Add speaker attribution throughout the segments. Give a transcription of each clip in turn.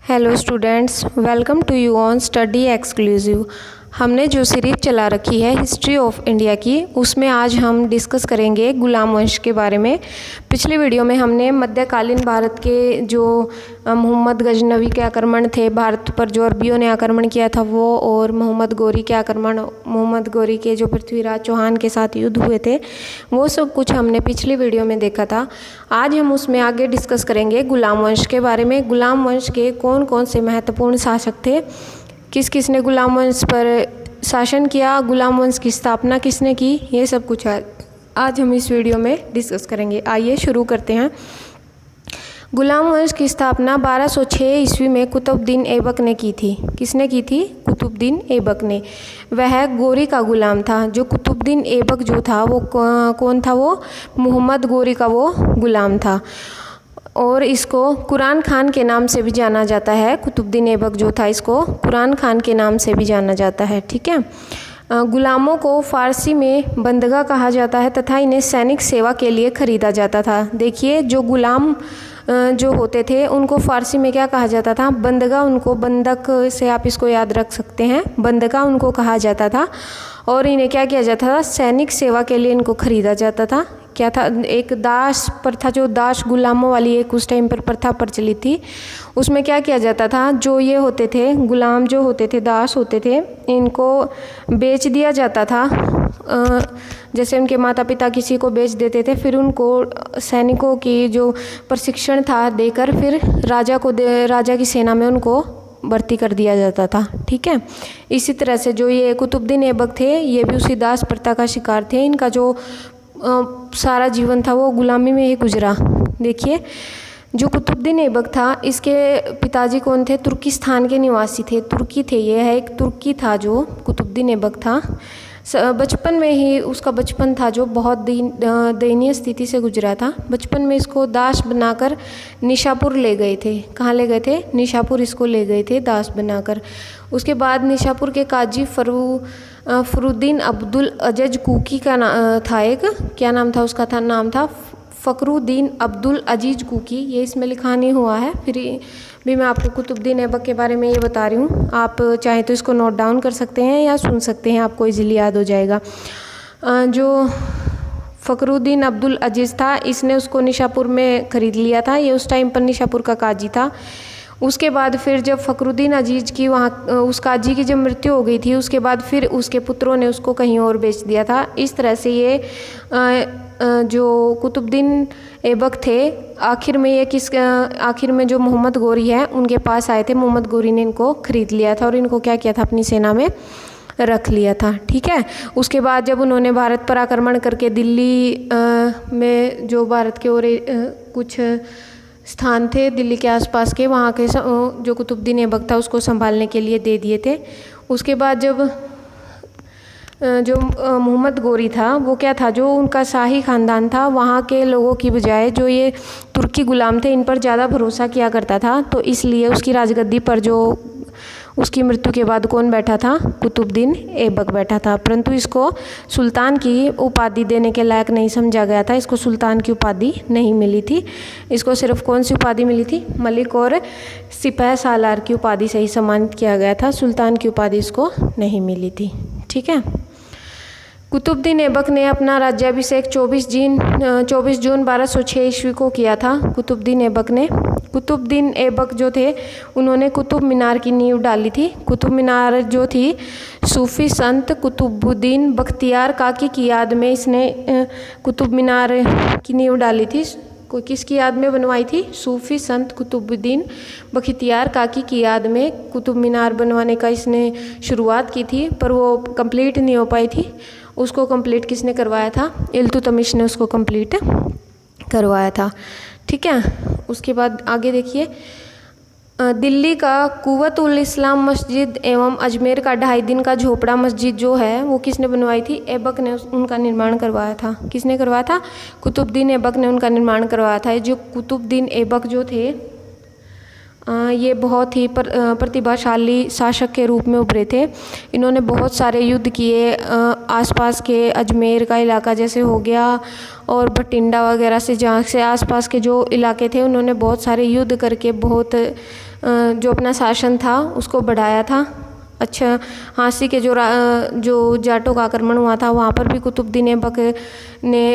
Speaker 1: Hello students, welcome to you on study exclusive. हमने जो series चला रखी है हिस्ट्री ऑफ इंडिया की, उसमें आज हम डिस्कस करेंगे गुलाम वंश के बारे में। पिछली वीडियो में हमने मध्यकालीन भारत के जो मोहम्मद गजनवी के आक्रमण थे भारत पर, जो अरबियों ने आक्रमण किया था वो, और मोहम्मद गौरी के आक्रमण, मोहम्मद गौरी के जो पृथ्वीराज चौहान के साथ युद्ध हुए थे, वो सब कुछ हमने पिछली वीडियो में देखा था। आज हम उसमें आगे डिस्कस करेंगे गुलाम वंश के बारे में। गुलाम वंश के कौन कौन से महत्वपूर्ण शासक थे, किस किस ने गुलाम वंश पर शासन किया, गुलाम वंश की स्थापना किसने की, ये सब कुछ आज हम इस वीडियो में डिस्कस करेंगे। आइए शुरू करते हैं। गुलाम वंश की स्थापना 1206 ईस्वी में कुतुबुद्दीन ऐबक ने की थी। किसने की थी? कुतुबुद्दीन ऐबक ने। वह गौरी का गुलाम था। जो कुतुबुद्दीन ऐबक जो था वो कौन था? वो मोहम्मद गौरी का वो गुलाम था, और इसको कुरान खान के नाम से भी जाना जाता है। कुतुबुद्दीन ऐबक जो था, इसको कुरान खान के नाम से भी जाना जाता है। ठीक है। गुलामों को फ़ारसी में बंदगा कहा जाता है तथा इन्हें सैनिक सेवा के लिए ख़रीदा जाता था। देखिए, जो गुलाम जो होते थे उनको फ़ारसी में क्या कहा जाता था? बंदगा। उनको बंदक से आप इसको याद रख सकते हैं, बंदगा उनको कहा जाता था। और इन्हें क्या किया जाता था? सैनिक सेवा के लिए इनको ख़रीदा जाता था। क्या था? एक दास प्रथा, जो दास गुलामों वाली एक उस टाइम पर प्रथा प्रचलित थी, उसमें क्या किया जाता था? जो ये होते थे गुलाम, जो होते थे दास होते थे, इनको बेच दिया जाता था। जैसे उनके माता पिता किसी को बेच देते थे, फिर उनको सैनिकों की जो प्रशिक्षण था देकर फिर राजा की सेना में उनको भर्ती कर दिया जाता था। ठीक है। इसी तरह से जो ये कुतुबुद्दीन ऐबक थे, ये भी उसी दास प्रथा का शिकार थे। इनका जो सारा जीवन था वो गुलामी में ही गुजरा। देखिए, जो कुतुबुद्दीन ऐबक था, इसके पिताजी कौन थे? तुर्किस्तान के निवासी थे, तुर्की थे। ये है एक तुर्की था जो कुतुबुद्दीन ऐबक था। बचपन में ही उसका बचपन था जो बहुत दयनीय स्थिति से गुजरा था। बचपन में इसको दास बनाकर निशापुर ले गए थे। कहाँ ले गए थे? निशापुर इसको ले गए थे दास बनाकर। उसके बाद निशापुर के काजी फरुद्दीन अब्दुल अजीज कुकी का था एक, क्या नाम था उसका? नाम था फ़खरुद्दीन अब्दुल अजीज कुकी। ये इसमें लिखा नहीं हुआ है, फिर भी मैं आपको कुतुबुद्दीन ऐबक के बारे में ये बता रही हूँ। आप चाहे तो इसको नोट डाउन कर सकते हैं या सुन सकते हैं, आपको इजीली याद हो जाएगा। जो फ़खरुद्दीन अब्दुल अजीज था, इसने उसको निशापुर में ख़रीद लिया था। ये उस टाइम पर निशापुर का काजी था। उसके बाद फिर जब फ़खरुद्दीन अजीज की वहाँ उस काजी की जब मृत्यु हो गई थी, उसके बाद फिर उसके पुत्रों ने उसको कहीं और बेच दिया था। इस तरह से ये जो कुतुबुद्दीन ऐबक थे, आखिर में जो मोहम्मद गौरी है उनके पास आए थे। मोहम्मद गौरी ने इनको ख़रीद लिया था और इनको क्या किया था? अपनी सेना में रख लिया था। ठीक है। उसके बाद जब उन्होंने भारत पर आक्रमण करके दिल्ली में जो भारत के और कुछ स्थान थे दिल्ली के आसपास के, वहाँ के जो कुतुबुद्दीन ऐबक था उसको संभालने के लिए दे दिए थे। उसके बाद जब जो मोहम्मद गौरी था वो क्या था? जो उनका शाही ख़ानदान था, वहाँ के लोगों की बजाय जो ये तुर्की गुलाम थे इन पर ज़्यादा भरोसा किया करता था। तो इसलिए उसकी राजगद्दी पर जो उसकी मृत्यु के बाद कौन बैठा था? कुतुबुद्दीन ऐबक बैठा था। परंतु इसको सुल्तान की उपाधि देने के लायक नहीं समझा गया था। इसको सुल्तान की उपाधि नहीं मिली थी। इसको सिर्फ कौन सी उपाधि मिली थी? मलिक और सिपह सालार की उपाधि से ही सम्मानित किया गया था। सुल्तान की उपाधि इसको नहीं मिली थी। ठीक है। कुतुबुद्दीन ऐबक ने अपना राज्याभिषेक 24 जून 1206 ईस्वी को किया था। कुतुबुद्दीन ऐबक जो थे उन्होंने कुतुब मीनार की नींव डाली थी। कुतुब मीनार जो थी सूफी संत कुतुबुद्दीन बख्तियार काकी की याद में इसने कुतुब मीनार की नींव डाली थी। किसकी याद में बनवाई थी? सूफी संत कुतुबुद्दीन बख्तियार काकी की याद में कुतुब मीनार बनवाने का इसने शुरुआत की थी, पर वो कंप्लीट नहीं हो पाई थी। उसको कंप्लीट किसने करवाया था? इल्तुतमिश ने उसको कंप्लीट करवाया था। ठीक है। उसके बाद आगे देखिए, दिल्ली का कुव्वतुल इस्लाम मस्जिद एवं अजमेर का 2.5 दिन का झोपड़ा मस्जिद जो है वो किसने बनवाई थी? ऐबक ने उनका निर्माण करवाया था। किसने करवाया था? कुतुबुद्दीन ऐबक ने उनका निर्माण करवाया था। जो कुतुबुद्दीन ऐबक जो थे ये बहुत ही प्रतिभाशाली शासक के रूप में उभरे थे। इन्होंने बहुत सारे युद्ध किए। आसपास के अजमेर का इलाका जैसे हो गया और भटिंडा वगैरह से, जहाँ से आसपास के जो इलाके थे, उन्होंने बहुत सारे युद्ध करके बहुत जो अपना शासन था उसको बढ़ाया था। अच्छा, हाँसी के जो जाटों का आक्रमण हुआ था वहाँ पर भी कुतुबुद्दीन ऐबक ने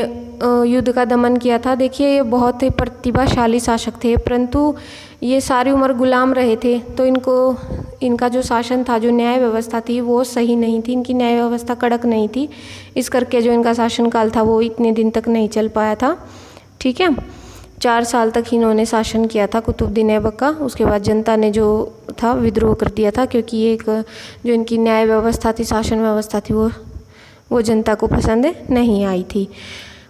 Speaker 1: युद्ध का दमन किया था। देखिए, ये बहुत ही प्रतिभाशाली शासक थे, परंतु ये सारी उम्र गुलाम रहे थे, तो इनका जो शासन था, जो न्याय व्यवस्था थी वो सही नहीं थी, इनकी न्याय व्यवस्था कड़क नहीं थी। इस करके जो इनका शासनकाल था वो इतने दिन तक नहीं चल पाया था। ठीक है, 4 साल तक इन्होंने शासन किया था कुतुबुद्दीन ऐबक का। उसके बाद जनता ने जो था विद्रोह कर दिया था, क्योंकि ये एक जो इनकी न्याय व्यवस्था थी, शासन व्यवस्था थी, वो जनता को पसंद नहीं आई थी।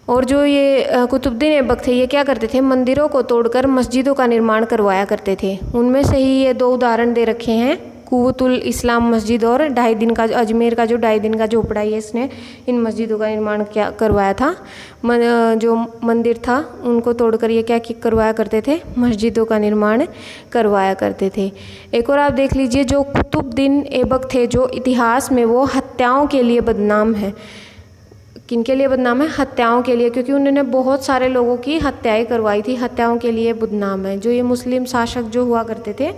Speaker 1: और जो ये कुतुबुद्दीन ऐबक थे, ये क्या करते थे, मंदिरों को तोड़कर मस्जिदों का निर्माण करवाया करते थे। उनमें से ही ये 2 उदाहरण दे रखे हैं, कुव्वतुल इस्लाम मस्जिद और अजमेर का जो 2.5 दिन का झोपड़ा है, इसने इन मस्जिदों का निर्माण करवाया था। जो मंदिर था उनको तोड़कर ये क्या करवाया करते थे, मस्जिदों का निर्माण करवाया करते थे। एक और आप देख लीजिए, जो कुतुबुद्दीन ऐबक थे, जो इतिहास में वो हत्याओं के लिए बदनाम है। किनके लिए बदनाम है? हत्याओं के लिए, क्योंकि उन्होंने बहुत सारे लोगों की हत्याएं करवाई थी, हत्याओं के लिए बदनाम है। जो ये मुस्लिम शासक जो हुआ करते थे,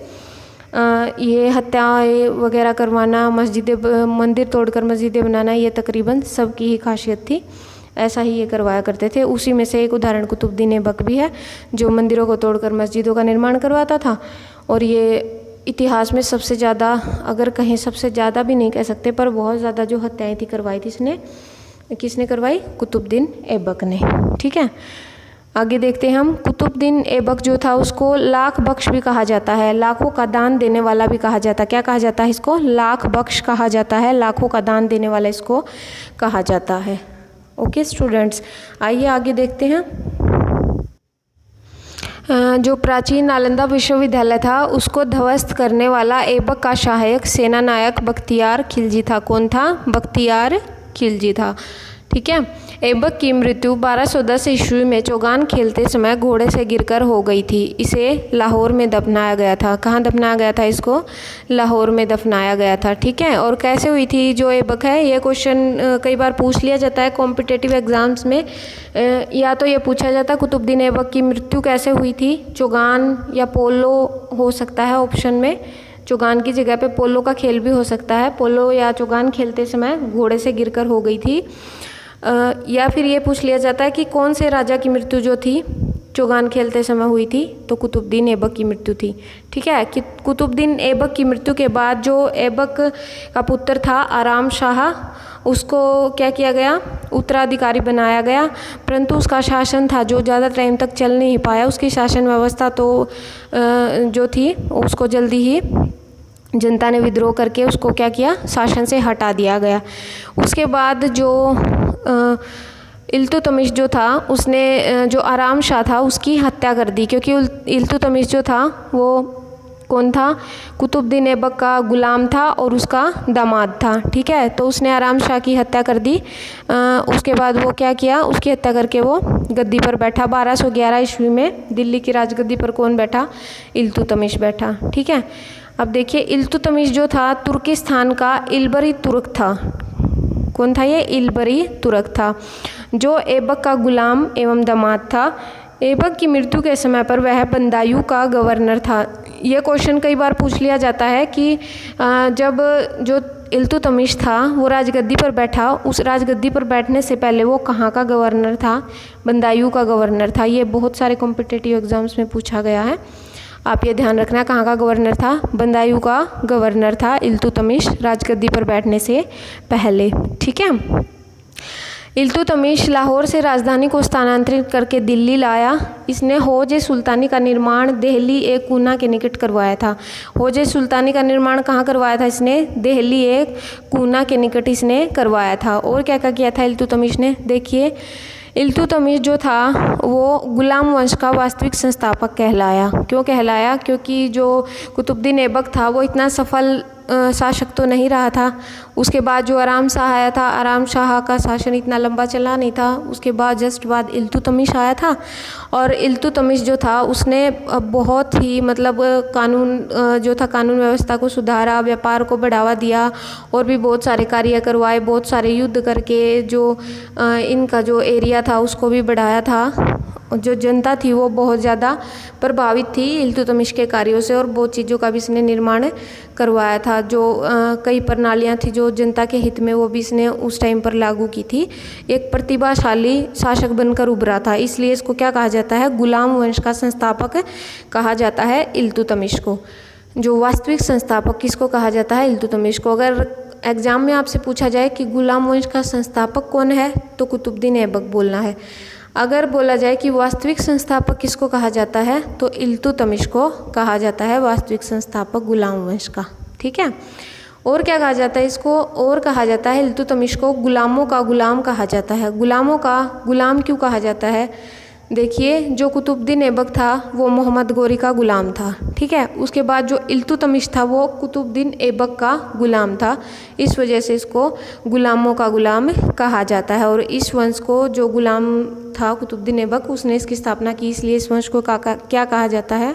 Speaker 1: ये हत्याएं वगैरह करवाना, मंदिर तोड़कर मस्जिदें बनाना, ये तकरीबन सबकी ही खासियत थी, ऐसा ही ये करवाया करते थे। उसी में से एक उदाहरण कुतुबुद्दीन ऐबक भी है, जो मंदिरों को तोड़कर मस्जिदों का निर्माण करवाता था। और ये इतिहास में सबसे ज़्यादा, अगर कहें सबसे ज़्यादा भी नहीं कह सकते, पर बहुत ज़्यादा जो हत्याएं थी करवाई थी किसने करवाई? कुतुबुद्दीन ऐबक ने। ठीक है, आगे देखते हैं हम। कुतुबुद्दीन ऐबक जो था उसको लाख बख्श भी कहा जाता है, लाखों का दान देने वाला भी कहा जाता है। क्या कहा जाता है इसको? लाख बख्श कहा जाता है, लाखों का दान देने वाला इसको कहा जाता है। ओके स्टूडेंट्स, आइए आगे देखते हैं। जो प्राचीन नालंदा विश्वविद्यालय था उसको ध्वस्त करने वाला ऐबक का सहायक सेनानायक बख्तियार खिलजी था। कौन था? बख्तियार खिलजी था। ठीक है, ऐबक की मृत्यु 1210 ईस्वी में चौगान खेलते समय घोड़े से गिरकर हो गई थी। इसे लाहौर में दफनाया गया था। कहाँ दफनाया गया था इसको? लाहौर में दफनाया गया था। ठीक है, और कैसे हुई थी जो ऐबक है, ये क्वेश्चन कई बार पूछ लिया जाता है कॉम्पिटिटिव एग्जाम्स में। या तो ये पूछा जाता है कुतुबुद्दीन ऐबक की मृत्यु कैसे हुई थी, चौगान या पोलो हो सकता है ऑप्शन में। चौगान की जगह पे पोलो का खेल भी हो सकता है, पोलो या चौगान खेलते समय घोड़े से गिरकर हो गई थी। या फिर ये पूछ लिया जाता है कि कौन से राजा की मृत्यु जो थी चौगान खेलते समय हुई थी, तो कुतुबुद्दीन ऐबक की मृत्यु थी। ठीक है, कि कुतुबुद्दीन ऐबक की मृत्यु के बाद जो ऐबक का पुत्र था आराम शाह, उसको क्या किया गया? उत्तराधिकारी बनाया गया, परंतु उसका शासन था जो ज़्यादा टाइम तक चल नहीं पाया। उसकी शासन व्यवस्था तो जो थी उसको जल्दी ही जनता ने विद्रोह करके उसको क्या किया? शासन से हटा दिया गया। उसके बाद जो इल्तुतमिश जो था उसने जो आराम शाह था उसकी हत्या कर दी, क्योंकि इल्तुतमिश जो था वो कौन था? कुतुबुद्दीन ऐबक का गुलाम था और उसका दामाद था। ठीक है, तो उसने आराम शाह की हत्या कर दी। उसके बाद वो क्या किया? उसकी हत्या करके वो गद्दी पर बैठा। 1211 ईस्वी में दिल्ली की राजगद्दी पर कौन बैठा? इल्तुतमिश बैठा। ठीक है, अब देखिए, इल्तुतमिश जो था तुर्किस्तान का इल्बरी तुर्क था। कौन था ये? इल्बरी तुर्क था, जो ऐबक का गुलाम एवं दामाद था। ऐबक की मृत्यु के समय पर वह बंदायूं का गवर्नर था। ये क्वेश्चन कई बार पूछ लिया जाता है कि जब जो इल्तुतमिश था वो राजगद्दी पर बैठा, उस राजगद्दी पर बैठने से पहले वो कहाँ का गवर्नर था? बंदायूं का गवर्नर था। ये बहुत सारे कॉम्पिटिटिव एग्जाम्स में पूछा गया है, आप ये ध्यान रखना। कहाँ का गवर्नर था? बंदायूं का गवर्नर था इल्तुतमिश राजगद्दी पर बैठने से पहले। ठीक है, इल्तुतमिश लाहौर से राजधानी को स्थानांतरित करके दिल्ली लाया। इसने हौज सुल्तानी का निर्माण दिल्ली एक कूना के निकट करवाया था। हौज सुल्तानी का निर्माण कहाँ करवाया था इसने? दिल्ली एक कूना के निकट इसने करवाया था। और क्या क्या किया था इल्तुतमिश ने? देखिए, इल्तुतमिश जो था वो गुलाम वंश का वास्तविक संस्थापक कहलाया। क्यों कहलाया? क्योंकि जो कुतुबुद्दीन ऐबक था वो इतना सफल शासक तो नहीं रहा था। उसके बाद जो आराम शाह आया था, आराम शाह का शासन इतना लंबा चला नहीं था। उसके बाद जस्ट बाद इल्तुतमिश आया था, और इल्तुतमिश जो था उसने बहुत ही मतलब कानून जो था, कानून व्यवस्था को सुधारा, व्यापार को बढ़ावा दिया, और भी बहुत सारे कार्य करवाए। बहुत सारे युद्ध करके जो इनका जो एरिया था उसको भी बढ़ाया था। जो जनता थी वो बहुत ज़्यादा प्रभावित थी इल्तुतमिश के कार्यों से और बहुत चीज़ों का भी इसने निर्माण करवाया था। जो कई प्रणालियाँ थी जो जनता के हित में वो भी इसने उस टाइम पर लागू की थी। एक प्रतिभाशाली शासक बनकर उभरा था, इसलिए इसको क्या कहा जाता है, गुलाम वंश का संस्थापक कहा जाता है इल्तुतमिश को। जो वास्तविक संस्थापक किसको कहा जाता है, इल्तुतमिश को। अगर एग्जाम में आपसे पूछा जाए कि गुलाम वंश का संस्थापक कौन है तो कुतुबुद्दीन ऐबक बोलना है। अगर बोला जाए कि वास्तविक संस्थापक किसको कहा जाता है तो इल्तुतमिश को कहा जाता है वास्तविक संस्थापक गुलाम वंश का। ठीक है, और क्या कहा जाता है इसको, और कहा जाता है इल्तुतमिश को गुलामों का गुलाम कहा जाता है। गुलामों का गुलाम क्यों कहा जाता है, देखिए जो कुतुबुद्दीन ऐबक था वो मोहम्मद गोरी का गुलाम था। ठीक है, उसके बाद जो इल्तुतमिश था वो कुतुबुद्दीन ऐबक का गुलाम था, इस वजह से इसको गुलामों का गुलाम कहा जाता है। और इस वंश को जो गुलाम था कुतुबुद्दीन ऐबक उसने इसकी स्थापना की, इसलिए इस वंश को क्या कहा जाता है,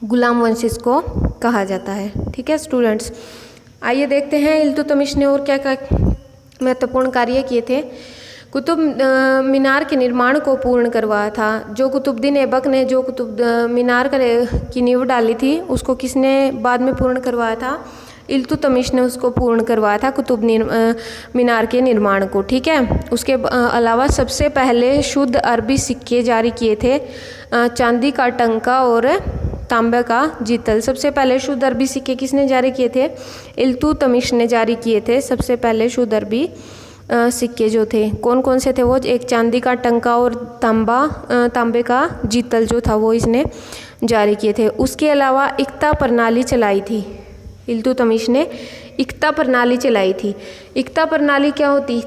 Speaker 1: गुलाम वंश इसको कहा जाता है। ठीक है स्टूडेंट्स, आइए देखते हैं इल्तुतमिश ने और क्या क्या महत्वपूर्ण कार्य किए थे। कुतुब मीनार के निर्माण को पूर्ण करवाया था। जो कुतुबुद्दीन ऐबक ने जो कुतुब मीनार की नींव डाली थी उसको किसने बाद में पूर्ण करवाया था, इल्तुतमिश ने उसको पूर्ण करवाया था कुतुब मीनार के निर्माण को। ठीक है, उसके अलावा सबसे पहले शुद्ध अरबी सिक्के जारी किए थे, चांदी का टंका और तांबे का जीतल। सबसे पहले शुद्ध अरबी सिक्के किसने जारी किए थे, इल्तुतमिश ने जारी किए थे सबसे पहले शुद्ध अरबी सिक्के जो थे। कौन कौन से थे वो, एक चांदी का टंका और तांबे का जीतल जो था वो इसने जारी किए थे। उसके अलावा इक्ता प्रणाली चलाई थी, इल्तुतमिश ने इक्ता प्रणाली चलाई थी। इक्ता प्रणाली क्या होती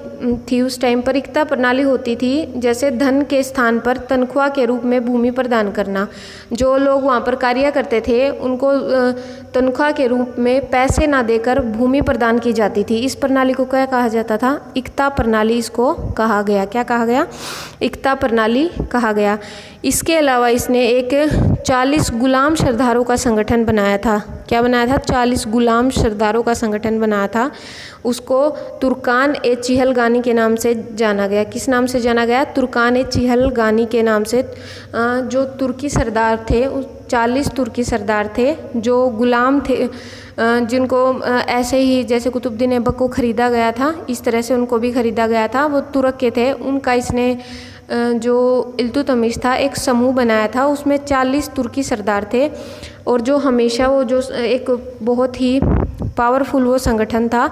Speaker 1: थी उस टाइम पर, इक्ता प्रणाली होती थी जैसे धन के स्थान पर तनख्वाह के रूप में भूमि प्रदान करना। जो लोग वहाँ पर कार्य करते थे उनको तनख्वाह के रूप में पैसे ना देकर भूमि प्रदान की जाती थी। इस प्रणाली को क्या कहा जाता था, इक्ता प्रणाली इसको कहा गया। क्या कहा गया, इक्ता प्रणाली कहा गया। इसके अलावा इसने एक 40 गुलाम सरदारों का संगठन बनाया था। क्या बनाया था, 40 गुलाम सरदारों का संगठन बनाया था। उसको तुर्कान ए चिहलगानी के नाम से जाना गया। किस नाम से जाना गया, तुर्कान ए चिहलगानी के नाम से। जो तुर्की सरदार थे, 40 तुर्की सरदार थे जो गुलाम थे, जिनको ऐसे ही जैसे कुतुबुद्दीन ऐबक को ख़रीदा गया था इस तरह से उनको भी ख़रीदा गया था। वो तुर्क के थे, उनका इसने जो इल्तुतमिश था एक समूह बनाया था, उसमें 40 तुर्की सरदार थे। और जो हमेशा वो जो एक बहुत ही पावरफुल वो संगठन था,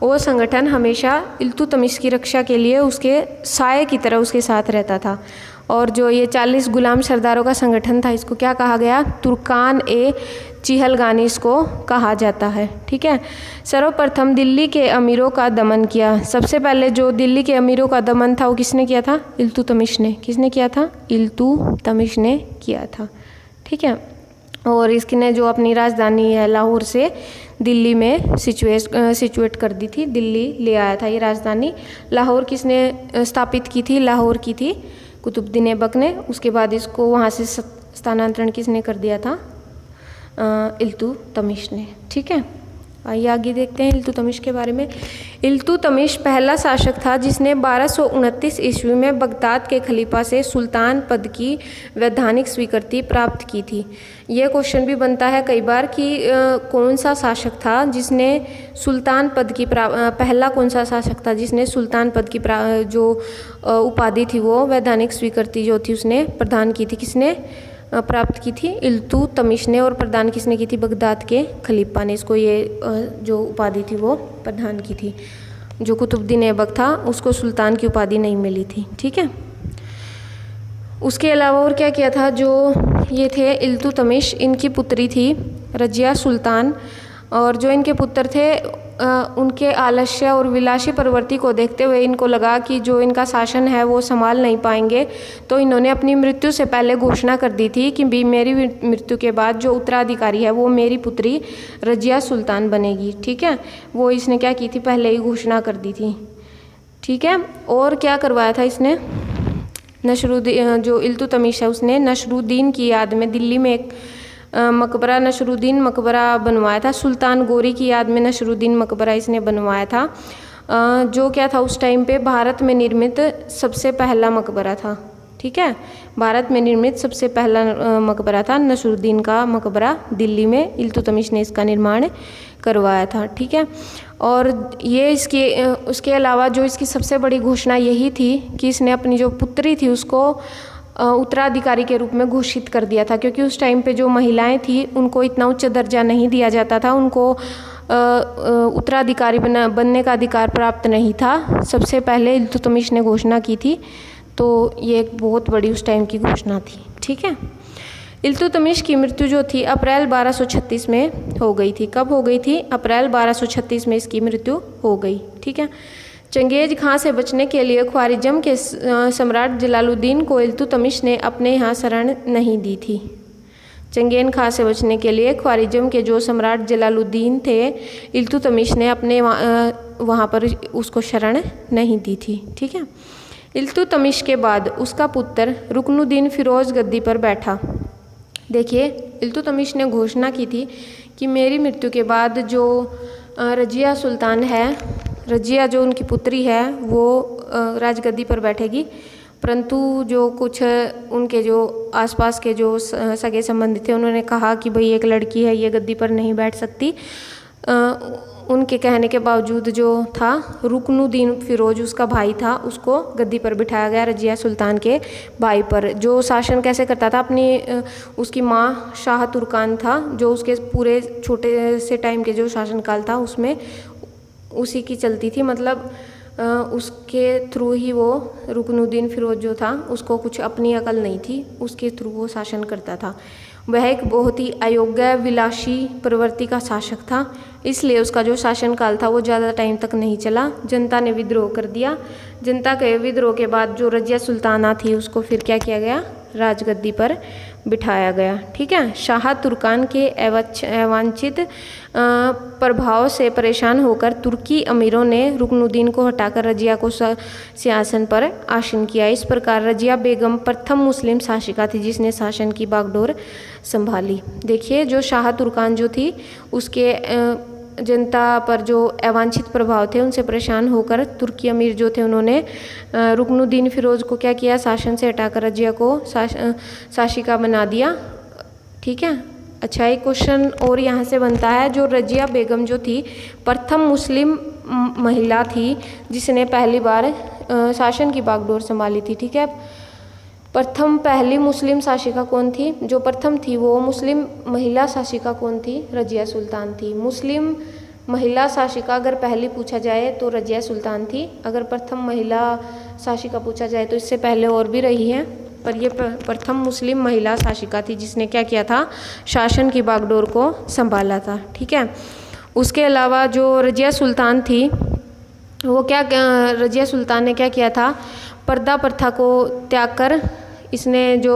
Speaker 1: वो संगठन हमेशा इल्तुतमिश की रक्षा के लिए उसके साये की तरह उसके साथ रहता था। और जो ये 40 गुलाम सरदारों का संगठन था इसको क्या कहा गया, तुर्कान ए चिहलगानी इसको कहा जाता है। ठीक है, सर्वप्रथम दिल्ली के अमीरों का दमन किया। सबसे पहले जो दिल्ली के अमीरों का दमन था वो किसने किया था, इल्तुतमिश ने। किसने किया था, इल्तुतमिश ने किया था। ठीक है, और इसने जो अपनी राजधानी है लाहौर से दिल्ली में सिचुएट कर दी थी, दिल्ली ले आया था ये राजधानी। लाहौर किसने स्थापित की थी, लाहौर की थी कुतुबुद्दीन ऐबक ने। उसके बाद इसको वहाँ से स्थानांतरण किसने कर दिया था, इल्तुतमिश ने। ठीक है, आइए आगे देखते हैं इल्तुतमिश के बारे में। इल्तुतमिश पहला शासक था जिसने 1229 ईस्वी में बगदाद के खलीफा से सुल्तान पद की वैधानिक स्वीकृति प्राप्त की थी। यह क्वेश्चन भी बनता है कई बार कि कौन सा शासक था जिसने सुल्तान पद की पहला कौन सा शासक था जिसने सुल्तान पद की जो उपाधि थी वो वैधानिक स्वीकृति जो थी उसने प्रदान की थी। किसने प्राप्त की थी, इल्तुतमिश ने। और प्रदान किसने की थी, बगदाद के खलीफा ने इसको ये जो उपाधि थी वो प्रदान की थी। जो कुतुबुद्दीन ऐबक था उसको सुल्तान की उपाधि नहीं मिली थी। ठीक है, उसके अलावा और क्या किया था, जो ये थे इल्तुतमिश, इनकी पुत्री थी रजिया सुल्तान। और जो इनके पुत्र थे उनके आलस्य और विलासी प्रवृत्ति को देखते हुए इनको लगा कि जो इनका शासन है वो संभाल नहीं पाएंगे, तो इन्होंने अपनी मृत्यु से पहले घोषणा कर दी थी कि मेरी मृत्यु के बाद जो उत्तराधिकारी है वो मेरी पुत्री रजिया सुल्तान बनेगी। ठीक है, वो इसने क्या की थी, पहले ही घोषणा कर दी थी। ठीक है, और क्या करवाया था इसने, नसरुद्दीन जो इल्तुतमिश है उसने नसरुद्दीन की याद में दिल्ली में एक मकबरा नसरुद्दीन मकबरा बनवाया था। सुल्तान गोरी की याद में नसरुद्दीन मकबरा इसने बनवाया था, जो क्या था उस टाइम पे भारत में निर्मित सबसे पहला मकबरा था। ठीक है। भारत में निर्मित सबसे पहला मकबरा था नसरुद्दीन का मकबरा, दिल्ली में इल्तुतमिश ने इसका निर्माण करवाया था, ठीक है। और ये उसके अलावा जो इसकी सबसे बड़ी घोषणा यही थी कि इसने अपनी जो पुत्री थी उसको उत्तराधिकारी के रूप में घोषित कर दिया था, क्योंकि उस टाइम पे जो महिलाएं थी उनको इतना उच्च दर्जा नहीं दिया जाता था, उनको उत्तराधिकारी बनने का अधिकार प्राप्त नहीं था। सबसे पहले इल्तुतमिश ने घोषणा की थी, तो ये एक बहुत बड़ी उस टाइम की घोषणा थी, ठीक है। इल्तुतमिश की मृत्यु जो थी अप्रैल 1236 में हो गई थी। कब हो गई थी? अप्रैल 1236 में इसकी मृत्यु हो गई, ठीक है। चंगेज खां से बचने के लिए ख्वारिज़म के सम्राट जलालुद्दीन को इल्तुतमिश ने अपने यहाँ शरण नहीं दी थी। चंगेज खां से बचने के लिए ख्वारिज़म के जो सम्राट जलालुद्दीन थे, इल्तुतमिश ने अपने वहाँ पर उसको शरण नहीं दी थी, ठीक है। इल्तुतमिश के बाद उसका पुत्र रुकनुद्दीन फिरोज़ गद्दी पर बैठा। देखिए, इल्तुतमिश ने घोषणा की थी कि मेरी मृत्यु के बाद जो रजिया सुल्तान है, रजिया जो उनकी पुत्री है, वो राजगद्दी पर बैठेगी। परंतु जो कुछ उनके जो आसपास के जो सगे संबंधी थे, उन्होंने कहा कि भाई एक लड़की है, ये गद्दी पर नहीं बैठ सकती। उनके कहने के बावजूद जो था रुकनुद्दीन फिरोज, उसका भाई था, उसको गद्दी पर बिठाया गया, रजिया सुल्तान के भाई पर। जो शासन कैसे करता था अपनी, उसकी माँ शाह तुर्कान था, जो उसके पूरे छोटे से टाइम के जो शासनकाल था उसमें उसी की चलती थी। मतलब उसके थ्रू ही वो रुकनुद्दीन फिरोज जो था उसको कुछ अपनी अकल नहीं थी, उसके थ्रू वो शासन करता था। वह एक बहुत ही अयोग्य विलासी प्रवृत्ति का शासक था, इसलिए उसका जो शासनकाल था वो ज़्यादा टाइम तक नहीं चला। जनता ने विद्रोह कर दिया। जनता के विद्रोह के बाद जो रजिया सुल्ताना थी उसको फिर क्या किया गया? राजगद्दी पर बिठाया गया, ठीक है। शाह तुर्कान के अवांछित प्रभाव से परेशान होकर तुर्की अमीरों ने रुकनुद्दीन को हटाकर रजिया को सिंहासन पर आसीन किया। इस प्रकार रजिया बेगम प्रथम मुस्लिम शासिका थी जिसने शासन की बागडोर संभाली। देखिए, जो शाह तुर्कान जो थी उसके जनता पर जो अवांछित प्रभाव थे उनसे परेशान होकर तुर्की अमीर जो थे उन्होंने रुकनुद्दीन फिरोज को क्या किया? शासन से हटाकर रजिया को शासिका बना दिया, ठीक है। अच्छा, एक क्वेश्चन और यहाँ से बनता है, जो रजिया बेगम जो थी प्रथम मुस्लिम महिला थी जिसने पहली बार शासन की बागडोर संभाली थी, ठीक है। प्रथम पहली मुस्लिम शासिका कौन थी? जो प्रथम थी वो मुस्लिम महिला शासिका कौन थी? रजिया सुल्तान थी। मुस्लिम महिला शासिका अगर पहली पूछा जाए तो रजिया सुल्तान थी। अगर प्रथम महिला शासिका पूछा जाए तो इससे पहले और भी रही हैं, पर ये प्रथम मुस्लिम महिला शासिका थी जिसने क्या किया था? शासन की बागडोर को संभाला था, ठीक है। उसके अलावा जो रजिया सुल्तान थी वो रजिया सुल्तान ने क्या किया था? पर्दा प्रथा को त्याग कर इसने जो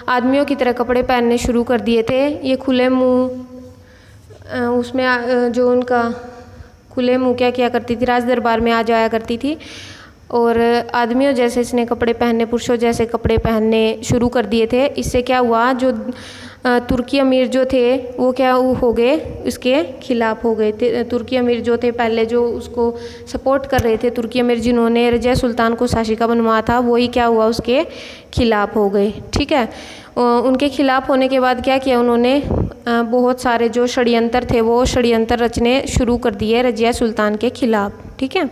Speaker 1: आदमियों की तरह कपड़े पहनने शुरू कर दिए थे। ये खुले मुंह उसमें जो उनका खुले मुंह क्या किया करती थी? राज दरबार में आ जाया करती थी और आदमियों जैसे इसने कपड़े पहनने, पुरुषों जैसे कपड़े पहनने शुरू कर दिए थे। इससे क्या हुआ? जो तुर्की अमीर जो थे वो क्या हो गए? उसके खिलाफ हो गए। तुर्की अमीर जो थे पहले जो उसको सपोर्ट कर रहे थे, तुर्की अमीर जिन्होंने रजिया सुल्तान को शासिका बनवाया था, वही क्या हुआ? उसके खिलाफ हो गए, ठीक है। उनके खिलाफ होने के बाद क्या किया उन्होंने? बहुत सारे जो षड्यंत्र थे वो षड्यंत्र रचने शुरू कर दिए रजिया सुल्तान के खिलाफ, ठीक है।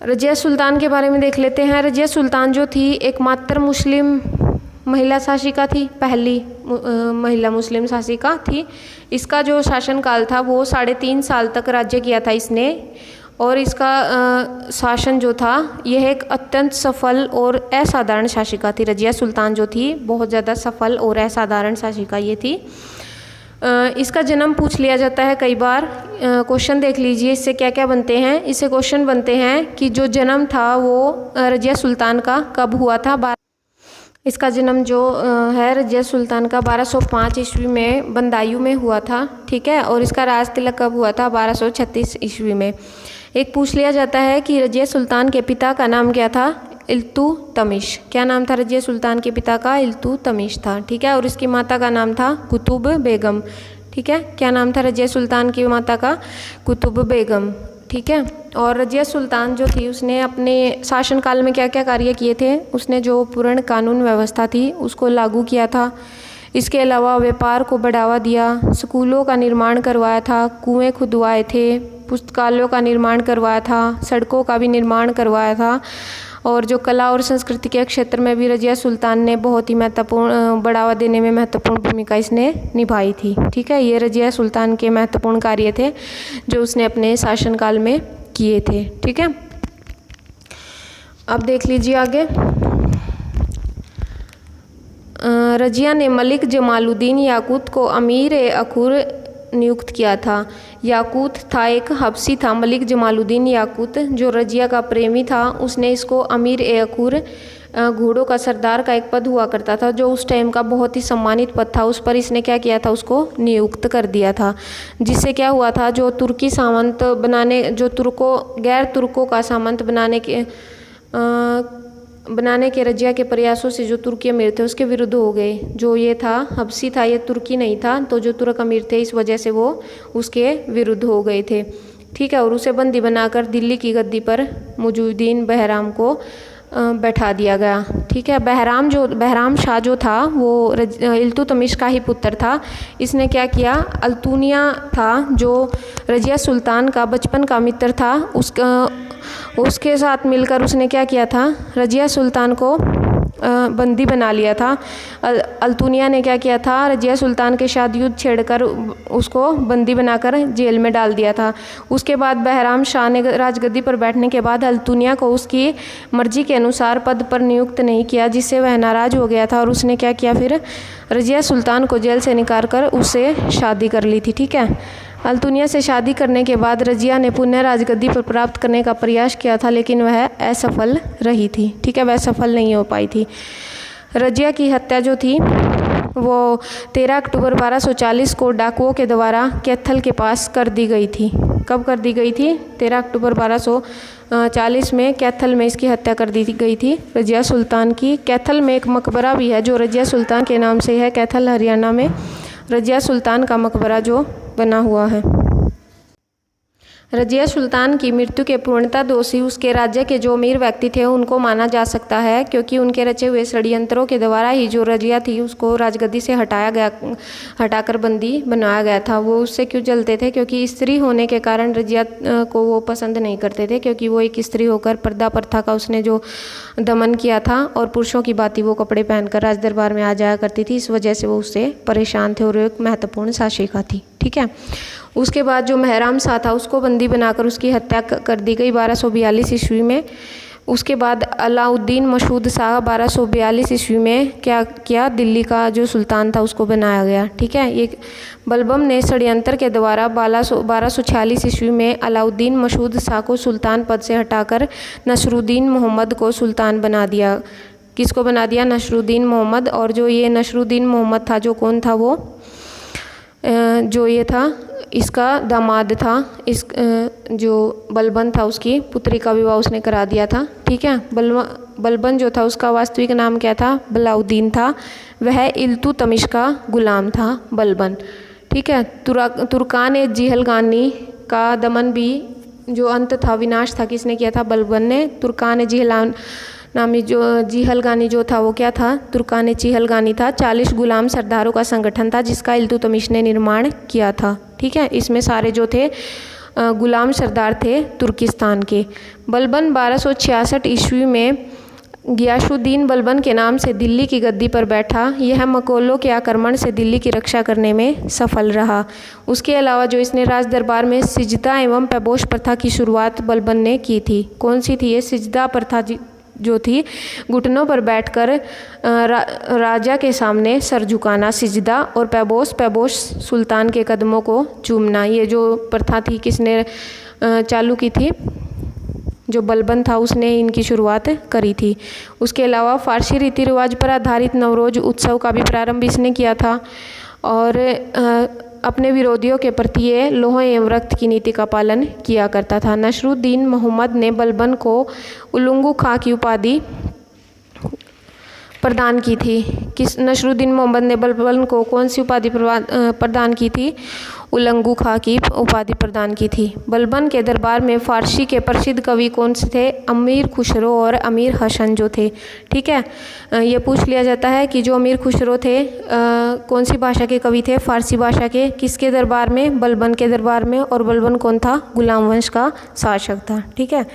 Speaker 1: रजिया सुल्तान के बारे में देख लेते हैं। रजिया सुल्तान जो थी एकमात्र मुस्लिम महिला शासिका थी, पहली महिला मुस्लिम शासिका थी। इसका जो शासनकाल था वो 3.5 साल तक राज्य किया था इसने, और इसका शासन जो था यह एक अत्यंत सफल और असाधारण शासिका थी। रजिया सुल्तान जो थी बहुत ज़्यादा सफल और असाधारण शासिका ये थी। इसका जन्म पूछ लिया जाता है कई बार। क्वेश्चन देख लीजिए, इससे क्या क्या बनते हैं? इससे क्वेश्चन बनते हैं कि जो जन्म था वो रजिया सुल्तान का कब हुआ था। इसका जन्म जो है रजिया सुल्तान का 1205 ईस्वी में बंदायूं में हुआ था, ठीक है। और इसका राज तिलक कब हुआ था? 1236 ईस्वी में। एक पूछ लिया जाता है कि रजिया सुल्तान के पिता का नाम क्या था? इल्तुतमिश। क्या नाम था रजिया सुल्तान के पिता का? इल्तुतमिश था, ठीक है। और इसकी माता का नाम था कुतुब बेगम, ठीक है। क्या नाम था रजिया सुल्तान की माता का? कुतुब बेगम। ठीक है। और रज़िया सुल्तान जो थी उसने अपने शासनकाल में क्या क्या कार्य किए थे, उसने जो पूर्ण कानून व्यवस्था थी उसको लागू किया था। इसके अलावा व्यापार को बढ़ावा दिया, स्कूलों का निर्माण करवाया था, कुएं खुदवाए थे, पुस्तकालयों का निर्माण करवाया था, सड़कों का भी निर्माण करवाया था। और जो कला और संस्कृति के क्षेत्र में भी रज़िया सुल्तान ने बहुत ही महत्वपूर्ण बढ़ावा देने में महत्वपूर्ण भूमिका इसने निभाई थी। ठीक है, ये रज़िया सुल्तान के महत्वपूर्ण कार्य थे जो उसने अपने शासनकाल में किए थे। ठीक है, अब देख लीजिए आगे। रज़िया ने मलिक जमालुद्दीन याकूत को अमीर-ए-अखुर नियुक्त किया था। याकूत था एक हबशी था। मलिक जमालुद्दीन याकूत जो रज़िया का प्रेमी था, उसने इसको अमीर-ए-अखुर घोड़ों का सरदार का एक पद हुआ करता था जो उस टाइम का बहुत ही सम्मानित पद था, उस पर इसने क्या किया था, उसको नियुक्त कर दिया था। जिससे क्या हुआ था, जो तुर्की सामंत बनाने, जो गैर तुर्कों का सामंत बनाने के रज़िया के प्रयासों से जो तुर्की अमीर थे उसके विरुद्ध हो गए। जो ये था हबशी था, ये तुर्की नहीं था, तो जो तुर्क अमीर थे इस वजह से वो उसके विरुद्ध हो गए थे। ठीक है, और उसे बंदी बनाकर दिल्ली की गद्दी पर मुजुद्दीन बहराम को बैठा दिया गया। ठीक है, बहराम शाह जो था वो इल्तुतमिश का ही पुत्र था। इसने क्या किया, अल्तुनिया था जो रज़िया सुल्तान का बचपन का मित्र था, उसके साथ मिलकर उसने क्या किया था, रज़िया सुल्तान को बंदी बना लिया था। अल्तुनिया ने क्या किया था, रज़िया सुल्तान के साथ युद्ध छेड़कर उसको बंदी बनाकर जेल में डाल दिया था। उसके बाद बहराम शाह ने राजगद्दी पर बैठने के बाद अल्तुनिया को उसकी मर्जी के अनुसार पद पर नियुक्त नहीं किया, जिससे वह नाराज हो गया था और उसने क्या किया, फिर रज़िया सुल्तान को जेल से निकाल कर उससे शादी कर ली थी। ठीक है, अल्तुनिया से शादी करने के बाद रज़िया ने पुनः राजगद्दी पर प्राप्त करने का प्रयास किया था, लेकिन वह असफल रही थी। ठीक है, वह सफल नहीं हो पाई थी। रज़िया की हत्या जो थी वो 13 अक्टूबर 1240 को डाकुओं के द्वारा कैथल के पास कर दी गई थी। कब कर दी गई थी? 13 अक्टूबर 1240 में कैथल में इसकी हत्या कर दी गई थी रज़िया सुल्तान की। कैथल में एक मकबरा भी है जो रज़िया सुल्तान के नाम से है। कैथल हरियाणा में रज़िया सुल्तान का मकबरा जो बना हुआ है। रज़िया सुल्तान की मृत्यु के पूर्णतः दोषी उसके राज्य के जो अमीर व्यक्ति थे उनको माना जा सकता है, क्योंकि उनके रचे हुए षड्यंत्रों के द्वारा ही जो रज़िया थी उसको राजगद्दी से हटाकर बंदी बनाया गया था। वो उससे क्यों जलते थे? क्योंकि स्त्री होने के कारण रज़िया को वो पसंद नहीं करते थे, क्योंकि वो एक स्त्री होकर पर्दा प्रथा का उसने जो दमन किया था और पुरुषों की भांति वो कपड़े पहनकर राज दरबार में आ जाया करती थी। इस वजह से वो उससे परेशान थे और एक महत्वपूर्ण शासिका थी। ठीक है, उसके बाद जो महराम शाह था उसको बंदी बनाकर उसकी हत्या कर दी गई 1242 ईस्वी में। उसके बाद अलाउद्दीन मसूद शाह 1242 ईस्वी में क्या किया, दिल्ली का जो सुल्तान था उसको बनाया गया। ठीक है, ये बलबम ने षड्यंत्र के द्वारा 1246 ईस्वी में अलाउद्दीन मसूद शाह को सुल्तान पद से हटाकर नसरुद्दीन मोहम्मद को सुल्तान बना दिया। किसको बना दिया? नसरुद्दीन मोहम्मद। और जो ये नसरुद्दीन मोहम्मद था जो कौन था, वो जो ये था इसका दामाद था। इस जो बलबन था उसकी पुत्री का विवाह उसने करा दिया था। ठीक है, बलबन जो था उसका वास्तविक नाम क्या था? बलाउद्दीन था। वह इल्तुतमिश का गुलाम था बलबन। ठीक है, तुर्कान जिहलगानी का दमन भी जो अंत था, विनाश था, किसने किया था? बलबन ने। तुर्कान नामी जो जिहलगानी जो था वो क्या था? तुर्कान जिहलगानी था। 40 गुलाम सरदारों का संगठन था जिसका इल्तुतमिश ने निर्माण किया था। ठीक है, इसमें सारे जो थे गुलाम सरदार थे तुर्किस्तान के। बलबन 1266 ईस्वी में गियासुद्दीन बलबन के नाम से दिल्ली की गद्दी पर बैठा। यह मकोलों के आक्रमण से दिल्ली की रक्षा करने में सफल रहा। उसके अलावा जो इसने राज दरबार में सिजदा एवं पैबोश प्रथा की शुरुआत बलबन ने की थी। कौन सी थी ये सिजदा प्रथा? जो थी घुटनों पर बैठकर राजा के सामने सर झुकाना सिजदा, और पैबोश सुल्तान के कदमों को चूमना। ये जो प्रथा थी किसने चालू की थी? जो बलबन था उसने इनकी शुरुआत करी थी। उसके अलावा फारसी रीति रिवाज पर आधारित नवरोज उत्सव का भी प्रारंभ इसने किया था। और अपने विरोधियों के प्रति ये लोह एवं रक्त की नीति का पालन किया करता था। नसरुद्दीन मोहम्मद ने बलबन को उलुंगू खां की उपाधि प्रदान की थी। नसरुद्दीन मोहम्मद ने बलबन को कौन सी उपाधि प्रदान की थी? उलंगू खां की उपाधि प्रदान की थी। बलबन के दरबार में फारसी के प्रसिद्ध कवि कौन से थे? अमीर खुसरो और अमीर हसन जो थे। ठीक है, ये पूछ लिया जाता है कि जो अमीर खुसरो थे कौन सी भाषा के कवि थे? फारसी भाषा के। किसके दरबार में? बलबन के दरबार में। और बलबन कौन था? गुलाम वंश का शासक था। ठीक है,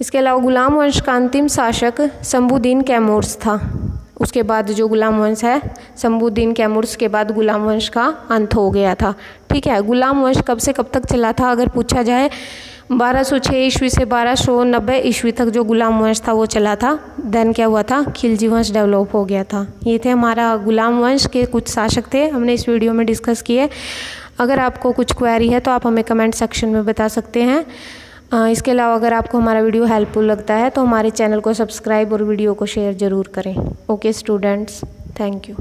Speaker 1: इसके अलावा गुलाम वंश का अंतिम शासक शंभुद्दीन कैमूर्स था। उसके बाद जो गुलाम वंश है, शंभुद्दीन कैमूर्स के बाद गुलाम वंश का अंत हो गया था। ठीक है, गुलाम वंश कब से कब तक चला था अगर पूछा जाए? 1206 ईस्वी से 1290 ईस्वी तक जो गुलाम वंश था वो चला था। देन क्या हुआ था? खिलजी वंश डेवलप हो गया था। ये थे हमारा गुलाम वंश के कुछ शासक थे, हमने इस वीडियो में डिस्कस किए। अगर आपको कुछ क्वेरी है तो आप हमें कमेंट सेक्शन में बता सकते हैं। इसके अलावा अगर आपको हमारा वीडियो हेल्पफुल लगता है तो हमारे चैनल को सब्सक्राइब और वीडियो को शेयर ज़रूर करें। Okay students, thank you.